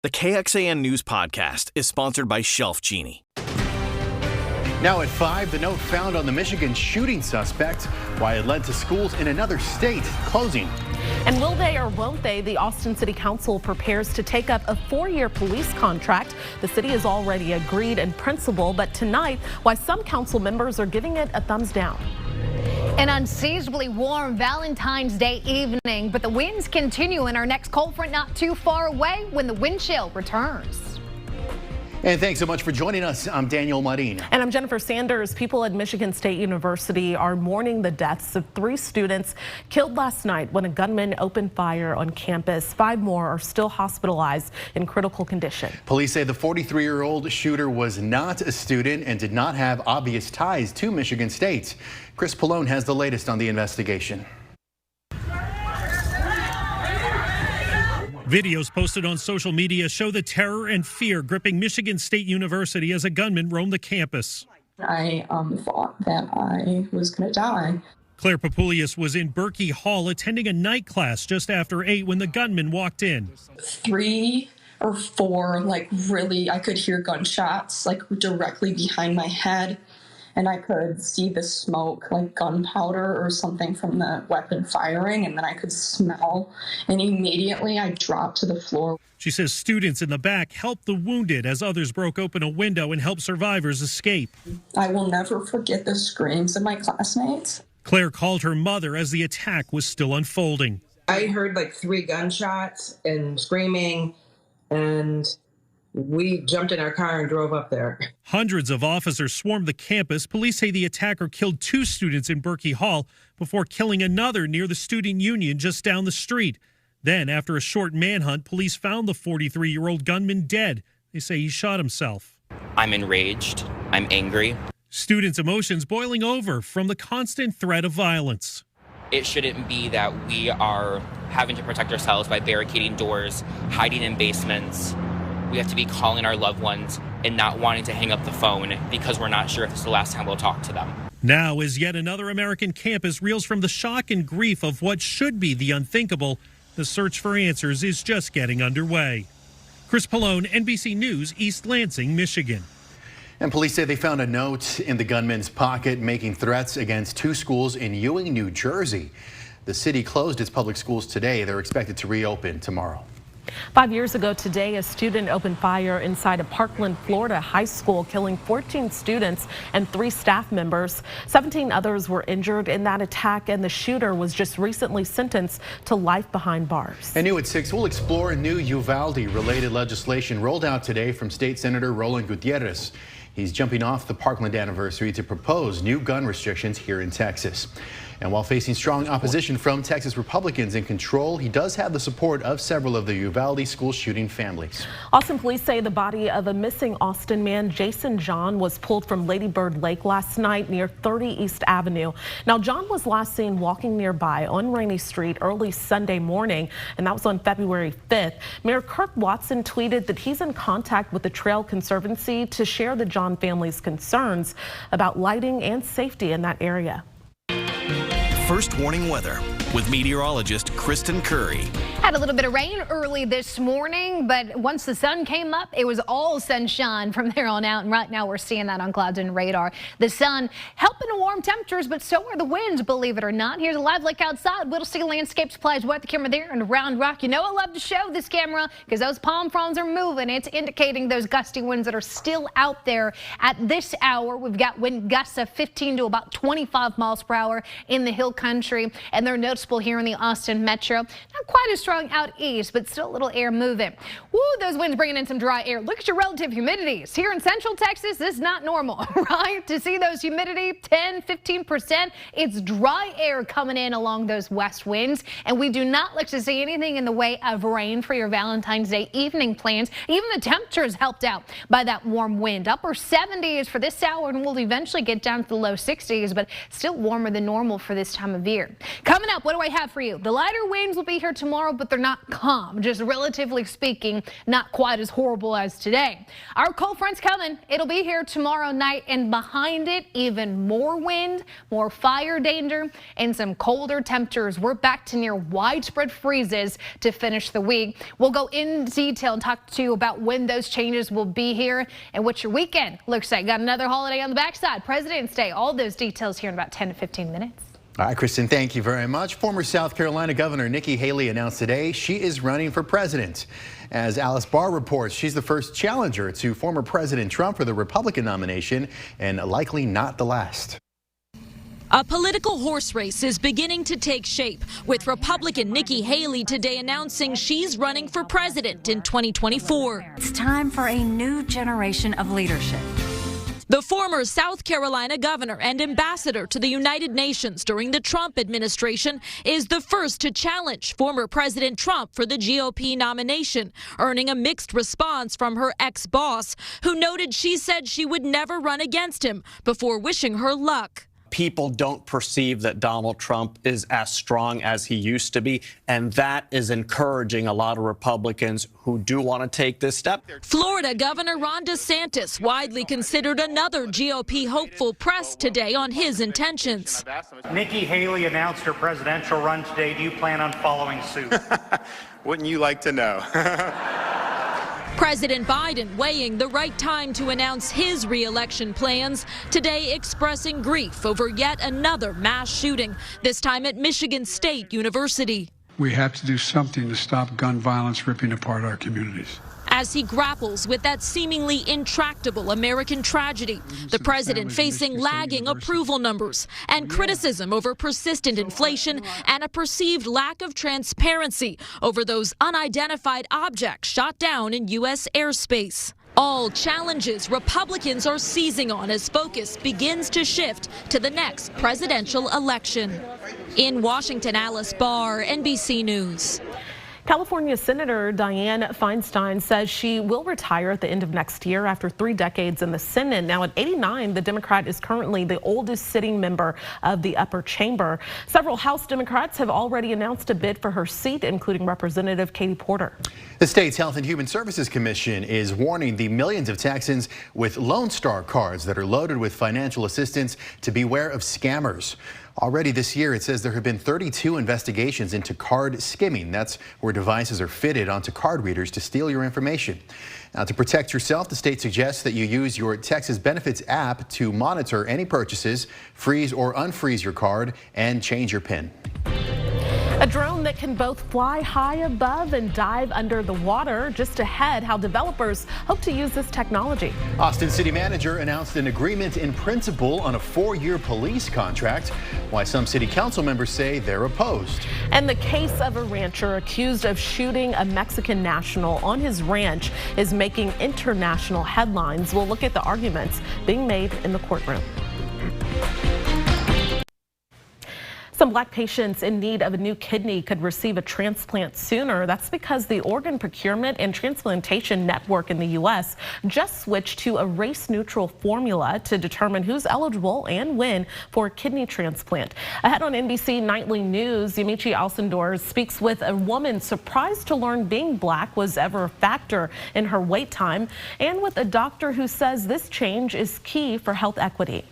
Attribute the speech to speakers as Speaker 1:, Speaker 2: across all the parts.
Speaker 1: The KXAN News Podcast is sponsored by Shelf Genie.
Speaker 2: Now at 5, the note found on the Michigan shooting suspect, why it led to schools in another state closing.
Speaker 3: And will they or won't they? The Austin City Council prepares to take up a 4-year police contract. The city has already agreed in principle, but tonight, why some council members are giving it a thumbs down.
Speaker 4: An unseasonably warm Valentine's Day evening, but the winds continue in our next cold front not too far away when the wind chill returns.
Speaker 2: And thanks so much for joining us. I'm Daniel Marin.
Speaker 3: And I'm Jennifer Sanders. People at Michigan State University are mourning the deaths of 3 students killed last night when a gunman opened fire on campus. 5 more are still hospitalized in critical condition.
Speaker 2: Police say the 43-year-old shooter was not a student and did not have obvious ties to Michigan State. Chris Pallone has the latest on the investigation.
Speaker 5: Videos posted on social media show the terror and fear gripping Michigan State University as a gunman roamed the campus.
Speaker 6: I thought that I was going to die.
Speaker 5: Claire Papulius was in Berkey Hall attending a night class just after 8 when the gunman walked in.
Speaker 6: 3 or 4, really, I could hear gunshots, directly behind my head. And I could see the smoke, like gunpowder or something from the weapon firing, and then I could smell. And immediately I dropped to the floor.
Speaker 5: She says students in the back helped the wounded as others broke open a window and helped survivors escape.
Speaker 6: I will never forget the screams of my classmates.
Speaker 5: Claire called her mother as the attack was still unfolding.
Speaker 7: I heard 3 gunshots and screaming, and we jumped in our car and drove up there.
Speaker 5: Hundreds of officers swarmed the campus. Police say the attacker killed 2 students in Berkey Hall before killing another near the student union just down the street. Then, after a short manhunt, police found the 43-year-old gunman dead. They say he shot himself.
Speaker 8: I'm enraged. I'm angry.
Speaker 5: Students' emotions boiling over from the constant threat of violence.
Speaker 8: It shouldn't be that we are having to protect ourselves by barricading doors, hiding in basements. We have to be calling our loved ones and not wanting to hang up the phone because we're not sure if it's the last time we'll talk to them.
Speaker 5: Now, as yet another American campus reels from the shock and grief of what should be the unthinkable, the search for answers is just getting underway. Chris Pallone, NBC News, East Lansing, Michigan.
Speaker 2: And police say they found a note in the gunman's pocket making threats against 2 schools in Ewing, New Jersey. The city closed its public schools today. They're expected to reopen tomorrow.
Speaker 3: 5 years ago today, a student opened fire inside a Parkland, Florida high school, killing 14 students and 3 staff members. 17 others were injured in that attack, and the shooter was just recently sentenced to life behind bars.
Speaker 2: And new at 6, we'll explore new Uvalde-related legislation rolled out today from State Senator Roland Gutierrez. He's jumping off the Parkland anniversary to propose new gun restrictions here in Texas. And while facing strong opposition from Texas Republicans in control, he does have the support of several of the Uvalde school shooting families.
Speaker 3: Austin police say the body of a missing Austin man, Jason John, was pulled from Lady Bird Lake last night near 30 East Avenue. Now, John was last seen walking nearby on Rainey Street early Sunday morning, and that was on February 5th. Mayor Kirk Watson tweeted that he's in contact with the Trail Conservancy to share the John family's concerns about lighting and safety in that area.
Speaker 1: First warning weather with meteorologist Kristen Curry.
Speaker 4: Had a little bit of rain early this morning, but once the sun came up, it was all sunshine from there on out. And right now we're seeing that on clouds and radar. The sun helping to warm temperatures, but so are the winds, believe it or not. Here's a live look outside. Whittlesey Landscape Supplies wet the camera there and Round Rock. You know I love to show this camera because those palm fronds are moving. It's indicating those gusty winds that are still out there at this hour. We've got wind gusts of 15 to about 25 miles per hour in the hill country, and they're noticeable here in the Austin metro. Not quite as strong out east, but still a little air moving. Woo, those winds bringing in some dry air. Look at your relative humidities. Here in central Texas, this is not normal, right? To see those humidity 10, 15%, it's dry air coming in along those west winds, and we do not look to see anything in the way of rain for your Valentine's Day evening plans. Even the temperatures helped out by that warm wind. Upper 70s for this hour, and we'll eventually get down to the low 60s, but still warmer than normal for this time of year. Coming up, what do I have for you? The lighter winds will be here tomorrow, but but they're not calm. Just relatively speaking, not quite as horrible as today. Our cold front's coming. It'll be here tomorrow night, and behind it, even more wind, more fire danger, and some colder temperatures. We're back to near widespread freezes to finish the week. We'll go in detail and talk to you about when those changes will be here and what your weekend looks like. Got another holiday on the backside, President's Day. All those details here in about 10 to 15 minutes.
Speaker 2: All right, Kristen, thank you very much. Former South Carolina Governor Nikki Haley announced today she is running for president. As Alice Barr reports, she's the first challenger to former President Trump for the Republican nomination, and likely not the last.
Speaker 9: A political horse race is beginning to take shape, with Republican Nikki Haley today announcing she's running for president in 2024.
Speaker 10: It's time for a new generation of leadership.
Speaker 9: The former South Carolina governor and ambassador to the United Nations during the Trump administration is the first to challenge former President Trump for the GOP nomination, earning a mixed response from her ex-boss, who noted she said she would never run against him before wishing her luck.
Speaker 11: People don't perceive that Donald Trump is as strong as he used to be, and that is encouraging a lot of Republicans who do want to take this step.
Speaker 9: Florida Governor Ron DeSantis widely considered another GOP hopeful pressed today on his intentions.
Speaker 12: Nikki Haley announced her presidential run today. Do you plan on following suit?
Speaker 13: Wouldn't you like to know?
Speaker 9: President Biden weighing the right time to announce his re-election plans, today expressing grief over yet another mass shooting, this time at Michigan State University.
Speaker 14: We have to do something to stop gun violence ripping apart our communities.
Speaker 9: As he grapples with that seemingly intractable American tragedy, the president facing lagging approval numbers and criticism over persistent inflation and a perceived lack of transparency over those unidentified objects shot down in U.S. airspace. All challenges Republicans are seizing on as focus begins to shift to the next presidential election. In Washington, Alice Barr, NBC News.
Speaker 3: California Senator Dianne Feinstein says she will retire at the end of next year after 3 decades in the Senate. Now at 89, the Democrat is currently the oldest sitting member of the upper chamber. Several House Democrats have already announced a bid for her seat, including Representative Katie Porter.
Speaker 2: The state's Health and Human Services Commission is warning the millions of Texans with Lone Star cards that are loaded with financial assistance to beware of scammers. Already this year, it says there have been 32 investigations into card skimming. That's where devices are fitted onto card readers to steal your information. Now, to protect yourself, the state suggests that you use your Texas Benefits app to monitor any purchases, freeze or unfreeze your card, and change your PIN.
Speaker 3: A drone that can both fly high above and dive under the water. Just ahead, how developers hope to use this technology.
Speaker 2: Austin City Manager announced an agreement in principle on a 4-year police contract, why some city council members say they're opposed.
Speaker 3: And the case of a rancher accused of shooting a Mexican national on his ranch is making international headlines. We'll look at the arguments being made in the courtroom. Some Black patients in need of a new kidney could receive a transplant sooner. That's because the Organ Procurement and Transplantation Network in the U.S. just switched to a race-neutral formula to determine who's eligible and when for a kidney transplant. Ahead on NBC Nightly News, Yamiche Alcindor speaks with a woman surprised to learn being Black was ever a factor in her wait time, and with a doctor who says this change is key for health equity.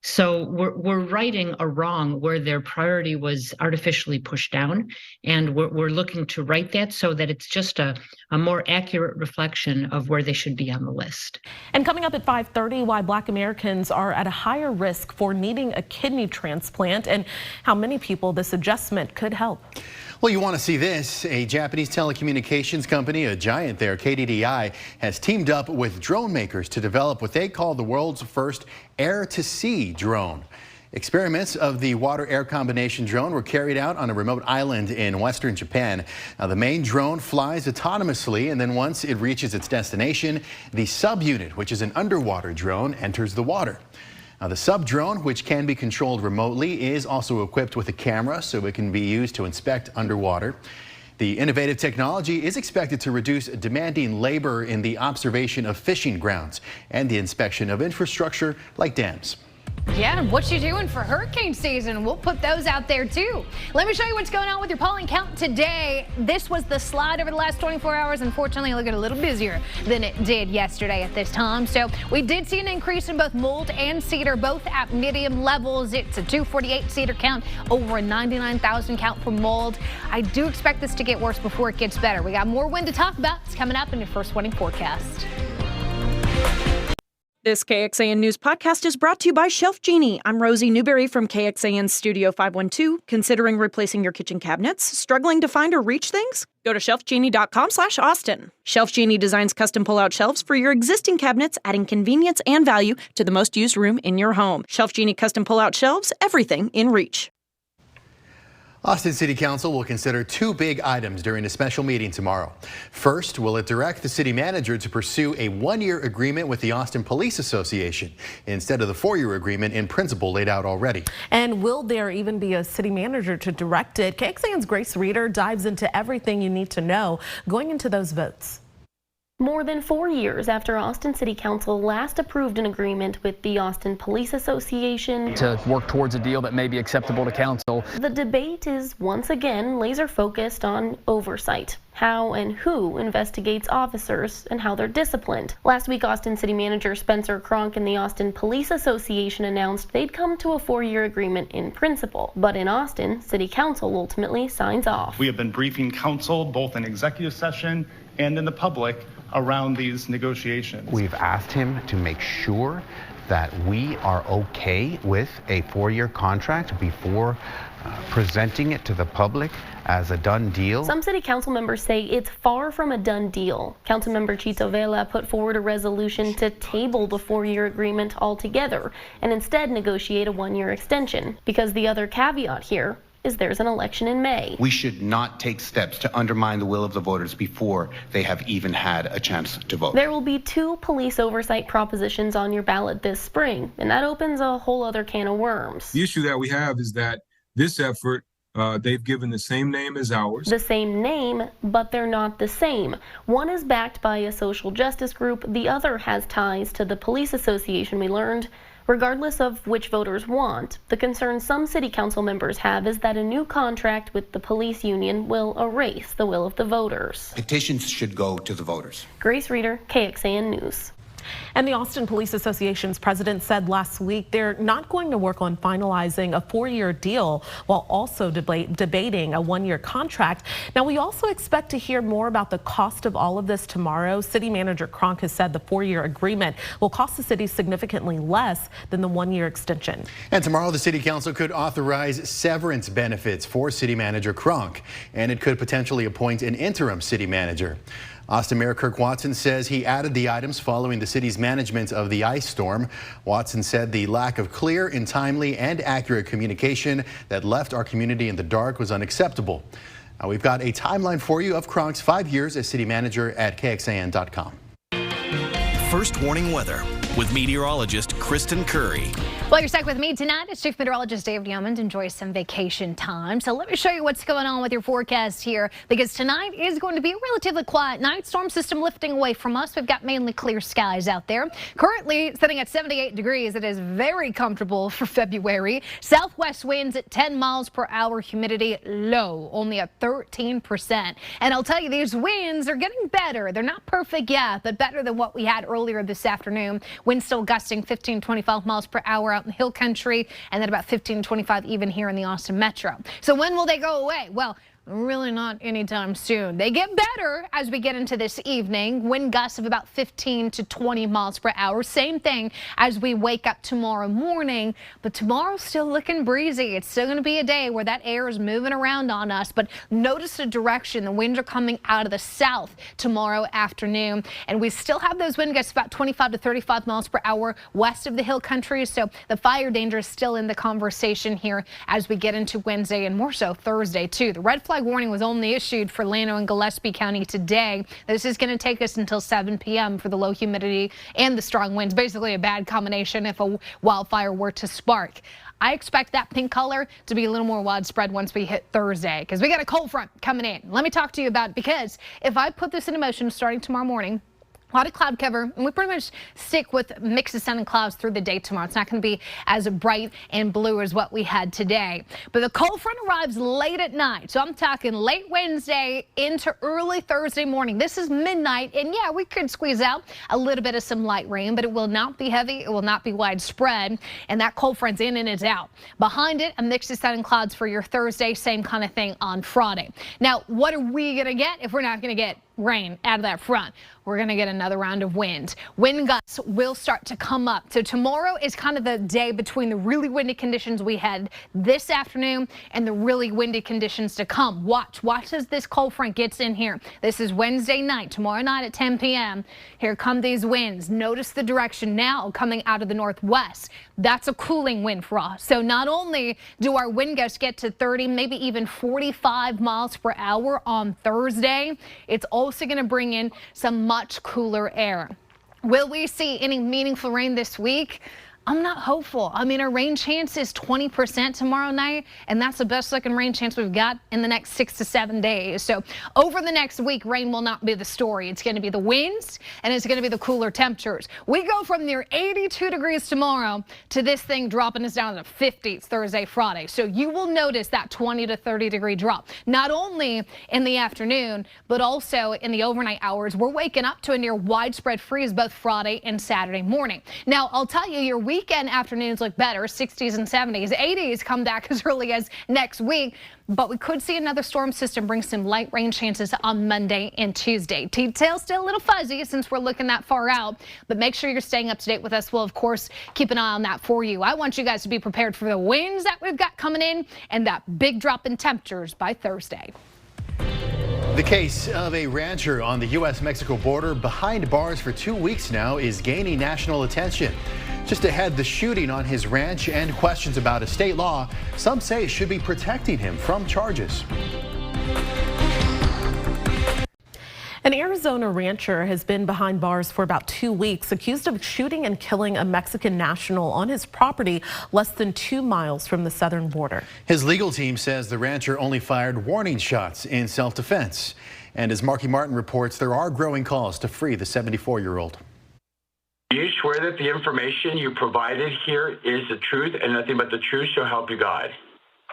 Speaker 15: So we're righting a wrong where their priority was artificially pushed down, and we're looking to right that so that it's just a more accurate reflection of where they should be on the list.
Speaker 3: And coming up at 5:30, why Black Americans are at a higher risk for needing a kidney transplant and how many people this adjustment could help.
Speaker 2: Well, you want to see this. A Japanese telecommunications company, a giant there, KDDI, has teamed up with drone makers to develop what they call the world's first air-to-sea drone. Experiments of the water-air combination drone were carried out on a remote island in western Japan. Now, the main drone flies autonomously, and then once it reaches its destination, the subunit, which is an underwater drone, enters the water. Now, the sub-drone, which can be controlled remotely, is also equipped with a camera so it can be used to inspect underwater. The innovative technology is expected to reduce demanding labor in the observation of fishing grounds and the inspection of infrastructure like dams.
Speaker 4: Yeah, and what you doing for hurricane season? We'll put those out there too. Let me show you what's going on with your pollen count today. This was the slide over the last 24 hours. Unfortunately, looking a little busier than it did yesterday at this time. So we did see an increase in both mold and cedar, both at medium levels. It's a 248 cedar count, over a 99,000 count for mold. I do expect this to get worse before it gets better. We got more wind to talk about. It's coming up in your first warning forecast.
Speaker 16: This KXAN News podcast is brought to you by Shelf Genie. I'm Rosie Newberry from KXAN Studio 512. Considering replacing your kitchen cabinets? Struggling to find or reach things? Go to shelfgenie.com/Austin. Shelf Genie designs custom pull-out shelves for your existing cabinets, adding convenience and value to the most used room in your home. Shelf Genie custom pull-out shelves, everything in reach.
Speaker 2: Austin City Council will consider two big items during a special meeting tomorrow. First, will it direct the city manager to pursue a one-year agreement with the Austin Police Association instead of the four-year agreement in principle laid out already.
Speaker 3: And will there even be a city manager to direct it? KXAN's Grace Reader dives into everything you need to know going into those votes.
Speaker 17: More than 4 years after Austin City Council last approved an agreement with the Austin Police Association
Speaker 18: to work towards a deal that may be acceptable to council,
Speaker 17: the debate is once again laser focused on oversight. How and who investigates officers and how they're disciplined. Last week, Austin City Manager Spencer Cronk and the Austin Police Association announced they'd come to a 4-year agreement in principle. But in Austin, City Council ultimately signs off.
Speaker 19: We have been briefing council both in executive session and in the public around these negotiations.
Speaker 20: We've asked him to make sure that we are okay with a 4-year contract before presenting it to the public as a done deal.
Speaker 17: Some city council members say it's far from a done deal. Councilmember Chito Vela put forward a resolution to table the 4-year agreement altogether and instead negotiate a 1-year extension, because the other caveat here is there's an election in May.
Speaker 20: We should not take steps to undermine the will of the voters before they have even had a chance to vote.
Speaker 17: There will be 2 police oversight propositions on your ballot this spring, and that opens a whole other can of worms.
Speaker 21: The issue that we have is that this effort, they've given the same name as ours.
Speaker 17: The same name, but they're not the same. One is backed by a social justice group, the other has ties to the police association, we learned. Regardless of which voters want, the concern some city council members have is that a new contract with the police union will erase the will of the voters.
Speaker 20: Petitions should go to the voters.
Speaker 17: Grace Reader, KXAN News.
Speaker 3: And the Austin Police Association's president said last week they're not going to work on finalizing a 4-year deal while also debating a 1-year contract. Now, we also expect to hear more about the cost of all of this tomorrow. City Manager Cronk has said the 4-year agreement will cost the city significantly less than the 1-year extension.
Speaker 2: And tomorrow, the City Council could authorize severance benefits for City Manager Cronk, and it could potentially appoint an interim city manager. Austin Mayor Kirk Watson says he added the items following the city's management of the ice storm. Watson said the lack of clear and timely and accurate communication that left our community in the dark was unacceptable. Now, we've got a timeline for you of Cronk's 5 years as city manager at KXAN.com.
Speaker 1: First warning weather with meteorologist Kristen Curry.
Speaker 4: Well, you're stuck with me tonight. It's Chief Meteorologist Dave Diamond. Enjoy some vacation time. So let me show you what's going on with your forecast here, because tonight is going to be a relatively quiet night. Storm system lifting away from us. We've got mainly clear skies out there. Currently sitting at 78 degrees. It is very comfortable for February. Southwest winds at 10 miles per hour. Humidity low, only at 13%. And I'll tell you, these winds are getting better. They're not perfect yet, but better than what we had earlier this afternoon. Winds still gusting 15, 25 miles per hour out in the hill country, and then about 15 to 25 even here in the Austin metro. So when will they go away? Well, really not anytime soon. They get better as we get into this evening. Wind gusts of about 15 to 20 miles per hour. Same thing as we wake up tomorrow morning. But tomorrow's still looking breezy. It's still going to be a day where that air is moving around on us. But notice the direction. The winds are coming out of the south tomorrow afternoon. And we still have those wind gusts about 25 to 35 miles per hour west of the hill country. So the fire danger is still in the conversation here as we get into Wednesday and more so Thursday too. The red flag warning was only issued for Llano and Gillespie County today. This is going to take us until 7 p.m. for the low humidity and the strong winds. Basically a bad combination if a wildfire were to spark. I expect that pink color to be a little more widespread once we hit Thursday, because we got a cold front coming in. Let me talk to you about it, because if I put this into motion starting tomorrow morning, A lot of cloud cover, and we pretty much stick with mix of sun and clouds through the day tomorrow. It's not going to be as bright and blue as what we had today. But the cold front arrives late at night, so I'm talking late Wednesday into early Thursday morning. This is midnight, and yeah, we could squeeze out a little bit of some light rain, but it will not be heavy. It will not be widespread, and that cold front's in and it's out. Behind it, a mix of sun and clouds for your Thursday. Same kind of thing on Friday. Now, what are we going to get if we're not going to get rain out of that front? We're going to get another round of wind. Wind gusts will start to come up. So tomorrow is kind of the day between the really windy conditions we had this afternoon and the really windy conditions to come. Watch as this cold front gets in here. This is Wednesday night. Tomorrow night at 10 p.m. Here come these winds. Notice the direction now coming out of the northwest. That's a cooling wind for us. So not only do our wind gusts get to 30, maybe even 45 miles per hour on Thursday, it's also going to bring in some much cooler air. Will we see any meaningful rain this week? I'm not hopeful. I mean, our rain chance is 20% tomorrow night, and that's the best looking rain chance we've got in the next 6 to 7 days. So over the next week, rain will not be the story. It's going to be the winds, and it's going to be the cooler temperatures. We go from near 82 degrees tomorrow to this thing dropping us down to 50s Thursday, Friday. So you will notice that 20 to 30 degree drop, not only in the afternoon, but also in the overnight hours. We're waking up to a near widespread freeze both Friday and Saturday morning. Now, I'll tell you, your weekend afternoons look better, 60s and 70s. 80s come back as early as next week, but we could see another storm system bring some light rain chances on Monday and Tuesday. Details still a little fuzzy since we're looking that far out, but make sure you're staying up to date with us. We'll, of course, keep an eye on that for you. I want you guys to be prepared for the winds that we've got coming in and that big drop in temperatures by Thursday.
Speaker 2: The case of a rancher on the U.S.-Mexico border behind bars for 2 weeks now is gaining national attention. Just ahead, the shooting on his ranch and questions about a state law some say should be protecting him from charges.
Speaker 3: An Arizona rancher has been behind bars for about 2 weeks, accused of shooting and killing a Mexican national on his property less than 2 miles from the southern border.
Speaker 2: His legal team says the rancher only fired warning shots in self-defense. And as Marky Martin reports, there are growing calls to free the 74-year-old.
Speaker 6: Do you swear that the information you provided here is the truth and nothing but the truth, so help you God?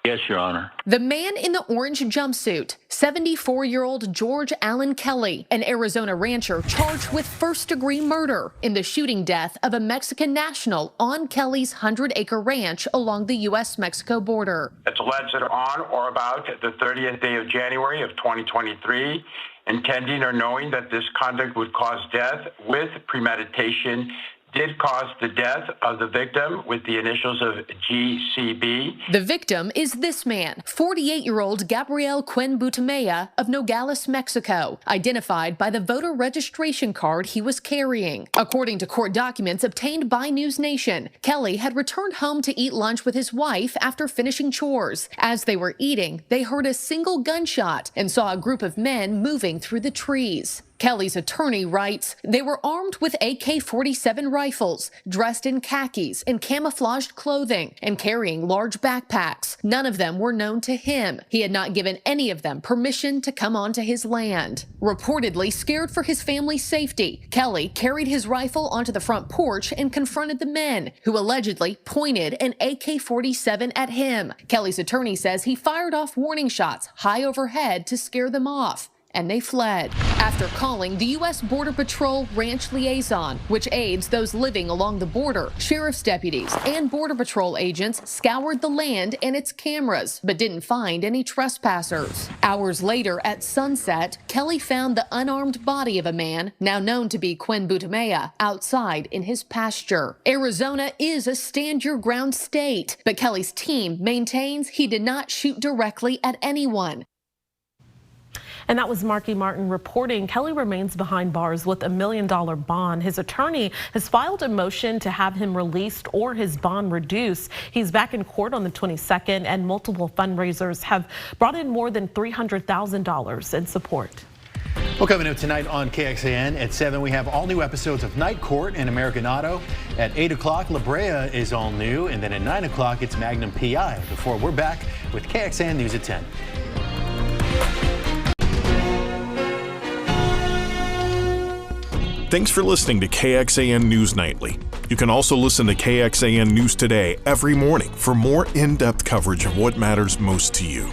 Speaker 6: Yes, Your Honor.
Speaker 22: The man in the orange jumpsuit, 74-year-old George Allen Kelly, an Arizona rancher charged with first-degree murder in the shooting death of a Mexican national on Kelly's 100-acre ranch along the U.S.-Mexico border.
Speaker 6: It's alleged that on or about the 30th day of January of 2023, intending or knowing that this conduct would cause death with premeditation, did cause the death of the victim with the initials of GCB.
Speaker 22: The victim is this man, 48-year-old Gabriel Butamea of Nogales, Mexico, identified by the voter registration card he was carrying. According to court documents obtained by News Nation, Kelly had returned home to eat lunch with his wife after finishing chores. As they were eating, they heard a single gunshot and saw a group of men moving through the trees. Kelly's attorney writes, they were armed with AK-47 rifles, dressed in khakis and camouflaged clothing, and carrying large backpacks. None of them were known to him. He had not given any of them permission to come onto his land. Reportedly scared for his family's safety, Kelly carried his rifle onto the front porch and confronted the men, who allegedly pointed an AK-47 at him. Kelly's attorney says he fired off warning shots high overhead to scare them off, and they fled. After calling the U.S. Border Patrol Ranch Liaison, which aids those living along the border, sheriff's deputies and Border Patrol agents scoured the land and its cameras, but didn't find any trespassers. Hours later at sunset, Kelly found the unarmed body of a man, now known to be Butamea, outside in his pasture. Arizona is a stand-your-ground state, but Kelly's team maintains he did not shoot directly at anyone.
Speaker 3: And that was Marky Martin reporting. Kelly remains behind bars with $1 million bond. His attorney has filed a motion to have him released or his bond reduced. He's back in court on the 22nd, and multiple fundraisers have brought in more than $300,000 in support.
Speaker 2: Well, coming up tonight on KXAN at 7, we have all new episodes of Night Court and American Auto. At 8 o'clock, La Brea is all new, and then at 9 o'clock, it's Magnum PI. Before we're back with KXAN News at 10.
Speaker 7: Thanks for listening to KXAN News Nightly. You can also listen to KXAN News Today every morning for more in-depth coverage of what matters most to you.